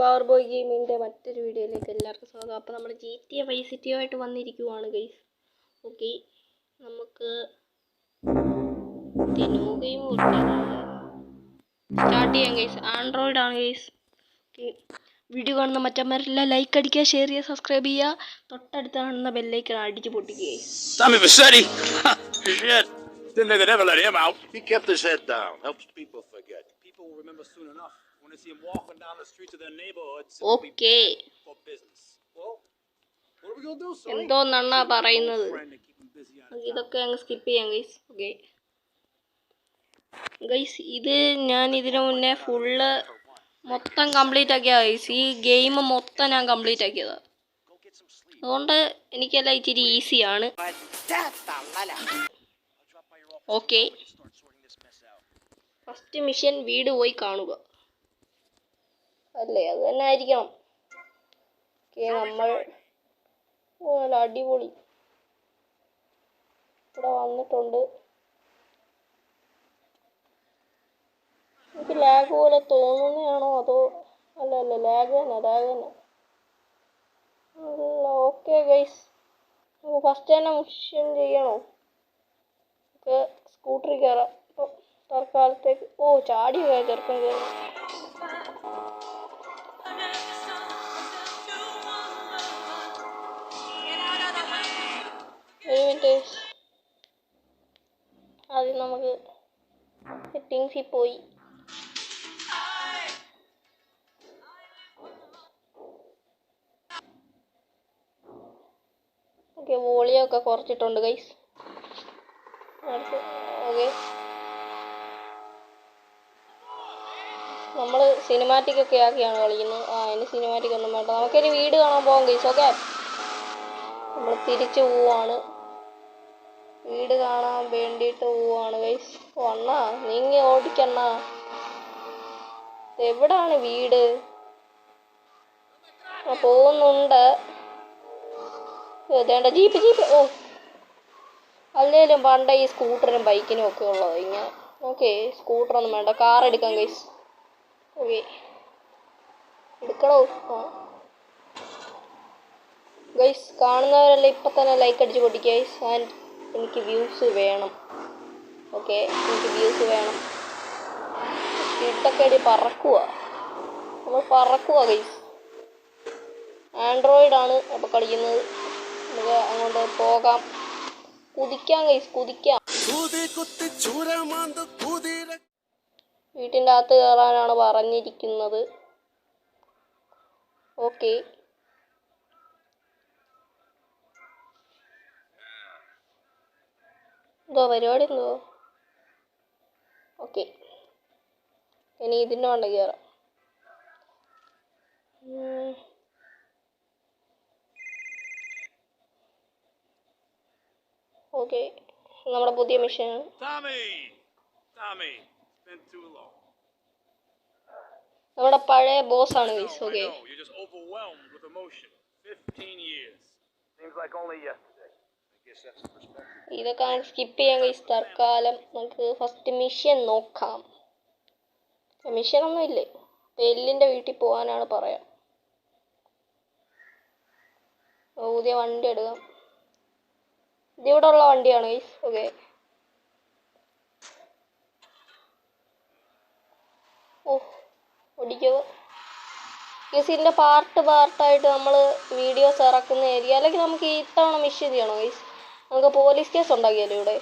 Power boy ഗെയിമിൻ്റെ മറ്റൊരു വീഡിയോയിലേക്ക് എല്ലാവർക്കും സ്വാഗതം. അപ്പോൾ നമ്മൾ GTA Vice City ആയിട്ട് വന്നിരിക്കുവാണ് ഗൈസ്. ഓക്കെ, നമുക്ക് ഗെയിം സ്റ്റാർട്ട് ചെയ്യാം ഗൈസ്. ആൻഡ്രോയിഡ് ആണ് ഗൈസ്. ഓക്കെ, വീഡിയോ കാണുന്ന മറ്റന്മാരെല്ലാം ലൈക്ക് അടിക്കുക, ഷെയർ ചെയ്യുക, സബ്സ്ക്രൈബ് ചെയ്യുക. തൊട്ടടുത്ത് കാണുന്ന ബെല്ലൈക്കൺ അടിച്ച് പൊട്ടിക്കുക guys. Tommy Vassetti! Shit! Didn't think they'd ever let him out. He kept his head down. Helps people forget. People will remember soon enough when they see him walking down the streets of their neighborhoods. Okay. For business. Well, what are we gonna do, son? എന്തോന്നാ പറയുന്നത്? Friend to keep him busy on ഇതൊക്കെ അങ്ങ് skip ചെയ്യാം guys. Okay guys, ഇത് ഞാൻ ഇതിനു മുന്നേ full മൊത്തം കംപ്ലീറ്റ് ആക്കിയ ഗൈസ്. ഈ ഗെയിം മൊത്തം ഞാൻ കംപ്ലീറ്റ് ആക്കിയതാണ്. അതുകൊണ്ട് എനിക്കെല്ലാം ഇച്ചിരി ഈസിയാണ്. ഓക്കെ, ഫസ്റ്റ് മിഷൻ വീട് പോയി കാണുക അല്ലേ? അത് തന്നെ ആയിരിക്കണം. ഓക്കെ, നമ്മൾ നല്ല അടിപൊളി ഇവിടെ വന്നിട്ടുണ്ട്. എനിക്ക് ലാഗ് പോലെ തോന്നുന്നതാണോ അതോ അല്ല ലാഗ് തന്നെ. ഓക്കെ ഗൈസ്, നമുക്ക് ഫസ്റ്റ് തന്നെ മിഷൻ ചെയ്യണോ? നമുക്ക് സ്കൂട്ടറിൽ കയറാം. ഇപ്പം തൽക്കാലത്തേക്ക് ചാടി ചെറുക്കം കയറാം. ഒരു മിനിറ്റ്, ആദ്യം നമുക്ക് സെറ്റിങ്സിൽ പോയി ഓക്കെ, വോളിയൊക്കെ കുറച്ചിട്ടുണ്ട് ഗൈസ്. ഓക്കെ, നമ്മൾ സിനിമാറ്റിക് ഒക്കെ ആക്കിയാണ് കളിക്കുന്നത്. അതിന് സിനിമാറ്റിക് ഒന്നും വേണ്ട. നമുക്കൊരു വീട് കാണാൻ പോകാം ഗൈസ്. ഓക്കെ, നമ്മൾ തിരിച്ചു പോവാണ്. വീട് കാണാൻ വേണ്ടിയിട്ട് പോവാണ് ഗൈസ്. അണ്ണാ നീങ്ങി ഓടിക്കണ്ണ. എവിടാണ് വീട്? പോകുന്നുണ്ട്. വേണ്ട ജീപ്പ്. അല്ലേലും പണ്ട ഈ സ്കൂട്ടറിനും ബൈക്കിനും ഒക്കെ ഉള്ളത് ഇങ്ങനെ. ഓക്കെ, സ്കൂട്ടറൊന്നും വേണ്ട, കാർ എടുക്കാം ഗൈസ്. ഓക്കെ, എടുക്കണോ? ഗൈസ്, കാണുന്നവരെല്ലാം ഇപ്പം തന്നെ ലൈക്ക് അടിച്ച് പൊട്ടിക്കുക ഗൈസ്. ആൻഡ് എനിക്ക് വ്യൂസ് വേണം. ഓക്കെ, എനിക്ക് വ്യൂസ് വേണം. ഇട്ടൊക്കെ പറക്കുക, നമ്മൾ പറക്കുക ഗൈസ്. ആൻഡ്രോയിഡാണ് അപ്പോൾ കളിക്കുന്നത്. നമുക്ക് അങ്ങോട്ട് പോകാം, കുതിക്കാം ഗൈസ്, കുതിക്കാം. വീട്ടിൻ്റെ അകത്ത് കയറാനാണ് പറഞ്ഞിരിക്കുന്നത്. ഓക്കെ, എന്തോ പരിപാടി എന്തോ. ഓക്കെ, ഇനി ഇതിൻ്റെ കൊണ്ട് കയറാം. ഓക്കെ, നമ്മുടെ പുതിയ മിഷൻ. നമ്മുടെ പഴയ ബോസ് ആണ് ഗൈസ്. ഓക്കെ, ഇതൊക്കെ സ്കിപ്പ് ചെയ്യാൻ ഗൈസ്. തൽക്കാലം നമുക്ക് ഫസ്റ്റ് മിഷൻ നോക്കാം. മിഷനൊന്നും ഇല്ലേ? എല്ലിൻ്റെ വീട്ടിൽ പോകാനാണ് പറയാം. പുതിയ വണ്ടി എടുക്കാം. ഇതിവിടെ ഉള്ള വണ്ടിയാണ് ഗൈസ്. ഓക്കെ, ഓടിക്കുക ഗൈസ്. ഇതിൻ്റെ പാർട്ടായിട്ട് നമ്മൾ വീഡിയോസ് ഇറക്കുന്നതായിരിക്കും. അല്ലെങ്കിൽ നമുക്ക് ഇത്തവണ മിഷൻ ചെയ്യണോ ഗൈസ്? നമുക്ക് പോലീസ് കേസ് ഉണ്ടാക്കിയാലോ ഇവിടെ?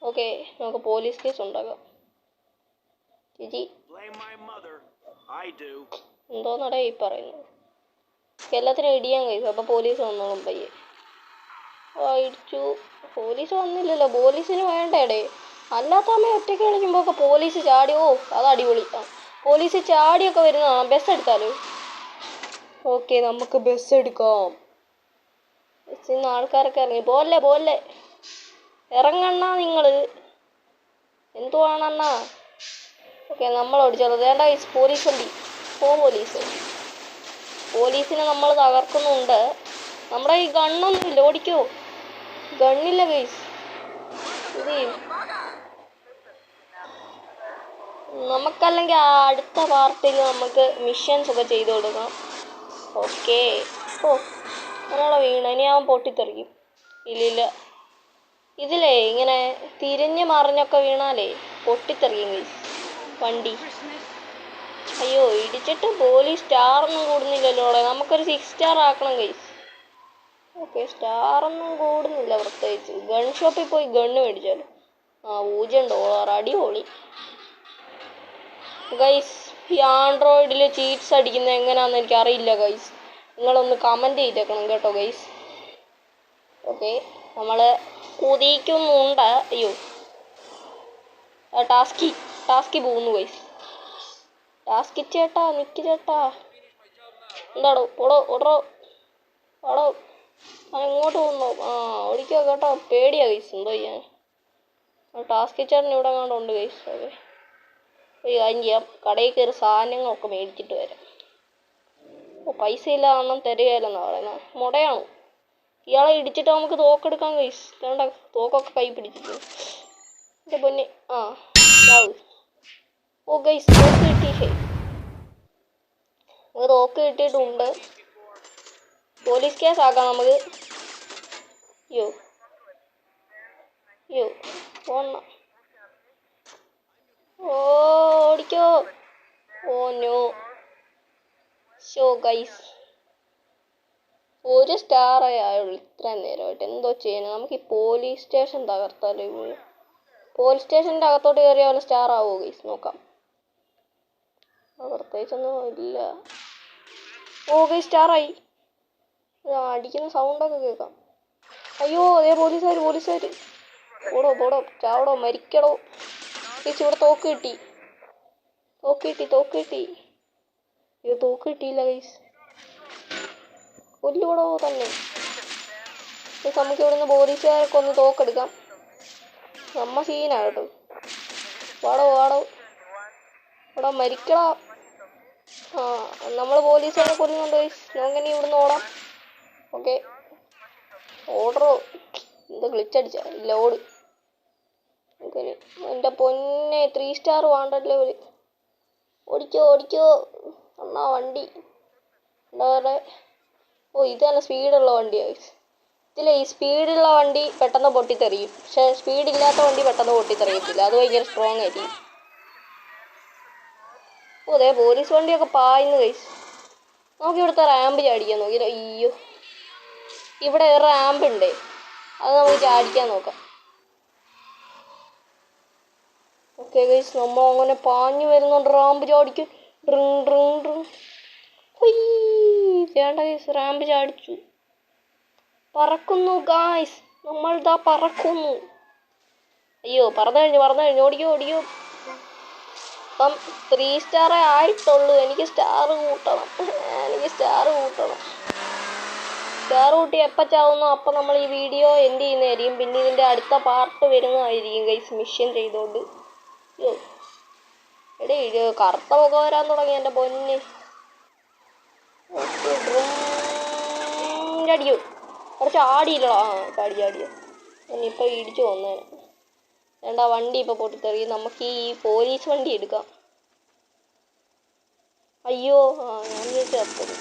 ഓക്കെ, നമുക്ക് പോലീസ് കേസ് ഉണ്ടാക്കാം. ചേച്ചി എന്തോന്നടേ ഈ പറയുന്നത്? എല്ലാത്തിനും ഇടിയാൻ ഗൈസ്. അപ്പോൾ പോലീസ് വന്നോളും പയ്യെ. ഇടിച്ചു. പോലീസ് വന്നില്ലല്ലോ. പോലീസിന് വേണ്ടേടേ. അല്ലാത്ത അമ്മ ഒറ്റയ്ക്ക് കളിക്കുമ്പോൾ ഒക്കെ പോലീസ് ചാടി. അത് അടിപൊളി. പോലീസ് ചാടിയൊക്കെ വരുന്നതാണ്. ബസ് എടുത്താലോ? ഓക്കെ, നമുക്ക് ബസ് എടുക്കാം. ബസ്സിൽ നിന്ന് ആൾക്കാരൊക്കെ ഇറങ്ങി. പോലെ ഇറങ്ങണ്ണ നിങ്ങൾ. എന്തുവാണണ്ണാ? ഓക്കെ, നമ്മൾ ഓടിച്ചോളൂ. വേണ്ട ഗൈസ്, പോലീസ് വണ്ടി. പോലീസിനെ നമ്മൾ തകർക്കുന്നുണ്ട്. നമ്മുടെ ഈ ഗണ്ണൊന്നും ഇല്ല. ഓടിക്കോ? ഗണ്ണില്ല ഗൈസ്. ഇത് നമുക്കല്ലെങ്കിൽ അടുത്ത പാർട്ടിൽ നമുക്ക് മിഷൻസ് ഒക്കെ ചെയ്ത് കൊടുക്കണം. ഓക്കെ. ഓ ഒരാളെ വീണ, ഇനി അവൻ പൊട്ടിത്തെറിക്കും. ഇല്ലില്ല, ഇതിലേ ഇങ്ങനെ തിരിഞ്ഞ് മറിഞ്ഞൊക്കെ വീണാലേ പൊട്ടിത്തെറിക്കും ഗൈസ് വണ്ടി. അയ്യോ, ഇടിച്ചിട്ട് പോലീസ് സ്റ്റാറൊന്നും കൂടുന്നില്ലല്ലോ അവിടെ. നമുക്കൊരു 6 സ്റ്റാർ ആക്കണം ഗൈസ്. ഓക്കെ, സ്റ്റാറൊന്നും കൂടുന്നില്ല പ്രത്യേകിച്ച്. ഗൺ ഷോപ്പിൽ പോയി ഗണ്ണ് മേടിച്ചാലോ. $0 അടിപൊളി ഗൈസ്. ഈ ആൻഡ്രോയിഡിൽ ചീറ്റ്സ് അടിക്കുന്നത് എങ്ങനെയാണെന്ന് എനിക്കറിയില്ല ഗൈസ്. നിങ്ങളൊന്ന് കമൻറ്റ് ചെയ്തേക്കണം കേട്ടോ ഗൈസ്. ഓക്കെ, നമ്മൾ കുതിക്കുന്നുണ്ട്. അയ്യോ, ടാസ്കി പോകുന്നു ഗൈസ്. ടാസ്കി ചേട്ടാ, നിക്ക് ചേട്ടാ. എന്താടോ, ഓടോ. ഞാൻ എങ്ങോട്ട് പോകുന്നു? ഓടിക്കോ കേട്ടോ, പേടിയാ ഗൈസ്. എന്തോ ചെയ്യാൻ. ടാസ്കി ചേട്ടൻ ഇവിടെ കണ്ടുണ്ട് ഗൈസ്. ഓക്കെ, ഒരു കാര്യം ചെയ്യാം, കടയിൽ കയറി സാധനങ്ങളൊക്കെ മേടിച്ചിട്ട് വരാം. പൈസ ഇല്ല കാരണം തരികയില്ലെന്നാണ് പറയുന്നത്. മുടയാണ്. ഇയാളെ ഇടിച്ചിട്ട് നമുക്ക് തോക്കെടുക്കാം ഗൈസ്. വേണ്ട, തോക്കൊക്കെ കൈ പിടിച്ചിട്ട് എൻ്റെ പൊന്നെ. ഓ ഗൈസ്, തോക്ക് കിട്ടി. നമുക്ക് തോക്ക് കിട്ടിയിട്ടുണ്ട്. പോലീസ് കേസ് ആക്കാം നമുക്ക്. അയ്യോ പോണ. ഓടിക്കോ. Oh no. ഷോ ഗൈസ്, 1 സ്റ്റാറേ ആയുള്ളൂ ഇത്രയും നേരമായിട്ട്. എന്തോ ചെയ്യണം. നമുക്ക് ഈ പോലീസ് സ്റ്റേഷൻ തകർത്താലോ. പോലീസ് സ്റ്റേഷൻ്റെ അകത്തോട്ട് കയറിയ പോലെ സ്റ്റാർ ആവുമോ ഗൈസ്? നോക്കാം. പ്രത്യേകിച്ചൊന്നും ഇല്ല. ഓ ഗൈസ്, സ്റ്റാറായി. അടിക്കുന്ന സൗണ്ടൊക്കെ കേൾക്കാം. അയ്യോ, അതേ പോലീസുകാർ. പോടോ, ചാവടോ, മരിക്കടോ. ഗൈസ്, ഇവിടെ തോക്ക് കിട്ടി. അയ്യോ, തോക്ക് കിട്ടിയില്ല ഗൈസ്. കൊല്ലുകൂടോ തന്നെ. നമുക്ക് ഇവിടുന്ന് പോലീസുകാരൊക്കെ ഒന്ന് തോക്കെടുക്കാം. നമ്മ സീനാണ് കേട്ടോ. വാടോ ഇവിടെ മരിക്കടാ. നമ്മൾ പോലീസുകാരെ കൊല്ലുന്നുണ്ട് ഗൈസ്. നമുക്കിനി ഇവിടുന്ന് ഓടാം. ഓക്കെ, ഓടറോ. എന്താ ഗ്ലിച്ചടിച്ച? ഇല്ല, ഓട്. എൻ്റെ പൊന്നെ, 3 സ്റ്റാർ വാണ്ടഡ് ലെവൽ. ഓടിക്കോ അണ്ണാ വണ്ടി. എന്താ? ഓ, ഇത് നല്ല സ്പീഡുള്ള വണ്ടിയാണ്. ഇതിലെ ഈ സ്പീഡുള്ള വണ്ടി പെട്ടെന്ന് പൊട്ടിത്തെറിയും. പക്ഷെ സ്പീഡില്ലാത്ത വണ്ടി പെട്ടെന്ന് പൊട്ടിത്തെറിയത്തില്ല. അത് ഭയങ്കര സ്ട്രോങ് ആയിരിക്കും. ഓ, അതെ പോലീസ് വണ്ടിയൊക്കെ പായുന്നു ഗൈസ്. നമുക്ക് ഇവിടുത്തെ റാമ്പ് ചാടിക്കാൻ നോക്കി. അയ്യോ, ഇവിടെ റാമ്പ് ഉണ്ട്. അത് നമുക്ക് ചാടിക്കാൻ നോക്കാം. ഓക്കെ ഗൈസ്, നമ്മൾ അങ്ങനെ പാഞ്ഞു വരുന്നുണ്ട്. റാമ്പ് ചാടിക്കും. വേണ്ട ഗൈസ്, റാമ്പ് ചാടിച്ചു. പറക്കുന്നു ഗൈസ്, നമ്മളിതാ പറക്കുന്നു. അയ്യോ, പറന്നു കഴിഞ്ഞു. ഓടിക്കോ. അപ്പം 3 സ്റ്റാറേ ആയിട്ടുള്ളൂ. എനിക്ക് സ്റ്റാർ കൂട്ടണം. സ്റ്റാർ കൂട്ടി എപ്പോൾ ചാവുന്നോ അപ്പം നമ്മൾ ഈ വീഡിയോ എൻഡ് ചെയ്യുന്നതായിരിക്കും. പിന്നെ ഇതിൻ്റെ അടുത്ത പാർട്ട് വരുന്നതായിരിക്കും ഗൈസ്, മിഷൻ ചെയ്തോണ്ട്. എടേ, കറുത്ത മുഖ വരാൻ തുടങ്ങി എൻ്റെ പൊന്ന്. അടിയോ, കുറച്ച് ആടിയില്ലടാ. ചാടിയോ. ഇനിയിപ്പോൾ ഇടിച്ചു വന്നേനെ. വേണ്ട, വണ്ടി ഇപ്പോൾ പൊട്ടിത്തെറി. നമുക്ക് ഈ പോലീസ് വണ്ടി എടുക്കാം. അയ്യോ, ഞാൻ വിചാരിച്ചത്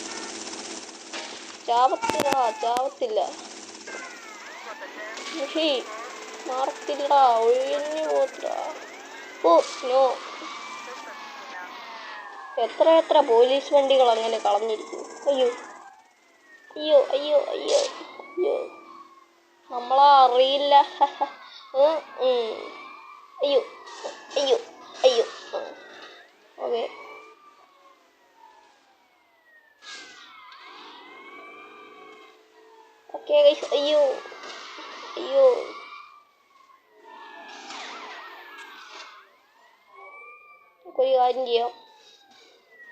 ചാവത്തില്ല. മാറത്തില്ലടാ, ഒഴിഞ്ഞു പോത്തില്ല. Oh no. എത്ര പോലീസ് വണ്ടികൾ അങ്ങനെ കളഞ്ഞിരിക്കുന്നു. അയ്യോ, നമ്മളാ അറിയില്ല. അയ്യോ. Okay, guys. അയ്യോ. ഒരു കാര്യം ചെയ്യാം,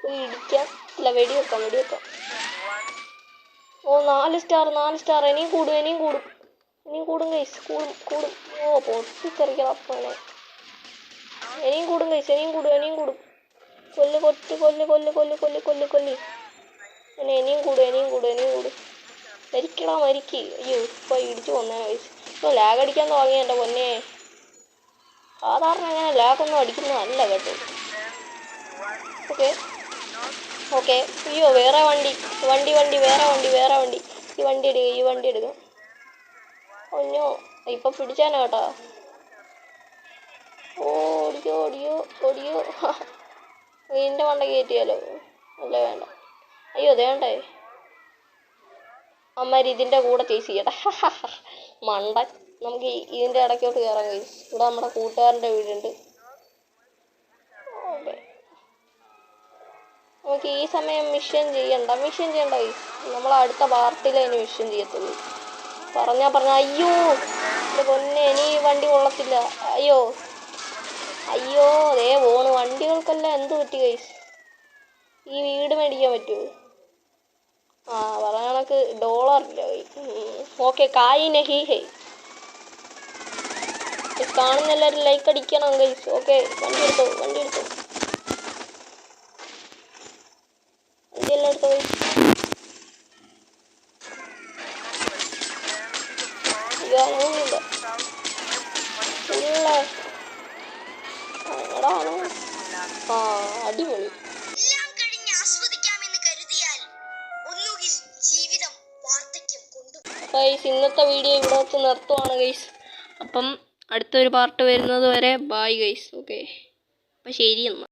ഇടിക്കാം. അല്ല, വെടിവെക്കാം. ഓ, 4 സ്റ്റാർ. ഇനിയും കൂടും ഗൈസ്. കൂടും. ഓ, പൊട്ടിത്തെറിക്കണം. ഇനിയും കൂടും ഗൈസ്. ഇനിയും കൂടും. കൊല്ല്. ഇനിയും കൂടും. മരിക്ക്. അയ്യോ, ഇപ്പോൾ ഇടിച്ചു വന്നേ ഗൈസ്. ഇപ്പോൾ ലാഗ് അടിക്കാൻ തുടങ്ങി എൻ്റെ പൊന്നെ. സാധാരണ അങ്ങനെ ലാഗൊന്നും അടിക്കുന്നതല്ല കേട്ടോ. Okay okay. അയ്യോ വേറെ വണ്ടി വേറെ വണ്ടി. ഈ വണ്ടി എടുക്കുക. ഒന്നോ ഇപ്പം പിടിച്ചാനോ കേട്ടോ. ഓടിയോ ഇതിൻ്റെ മണ്ട കയറ്റിയാലോ? അല്ല വേണ്ട. അയ്യോ വേണ്ടേ, അമ്മാര് ഇതിൻ്റെ കൂടെ ചേസ് ചെയ്യട്ടെ. മണ്ടൻ. നമുക്ക് ഇതിൻ്റെ ഇടയ്ക്കോട്ട് കയറാൻ കഴിയും. ഇവിടെ നമ്മുടെ കൂട്ടുകാരൻ്റെ വീടുണ്ട്. ഓക്കെ, നമുക്ക് ഈ സമയം മിഷൻ ചെയ്യണ്ട ഗൈസ്. നമ്മൾ അടുത്ത പാർട്ടിയിൽ അതിന് മിഷൻ ചെയ്യത്തുള്ളൂ. പറഞ്ഞ അയ്യോ എൻ്റെ പൊന്നെ, ഇനി വണ്ടി കൊള്ളത്തില്ല. അയ്യോ ദേ പോണ്. വണ്ടികൾക്കെല്ലാം എന്ത് പറ്റി ഗൈസ്? ഈ വീട് മേടിക്കാൻ പറ്റുമോ? പറഞ്ഞ കണക്ക് $ഇല്ല. ഓക്കെ കായ് നഹി ഹൈ. കാണുന്ന എല്ലാവരും ലൈക്ക് അടിക്കണം ഗൈസ്. ഓക്കെ വണ്ടി എടുത്തോ വണ്ടിയെല്ലാം എടുത്തോ ഗൈസ്. അയ്യോ അനങ്ങില്ല. അടിപൊളി. ഗൈസ് ഇന്നത്തെ വീഡിയോ ഇവിടെ വെച്ച് നിർത്തുവാണ് ഗൈസ്. അപ്പം അടുത്തൊരു പാർട്ട് വരുന്നത് വരെ ബായ് ഗൈസ്. ഓക്കെ അപ്പം ശരി എന്നാൽ.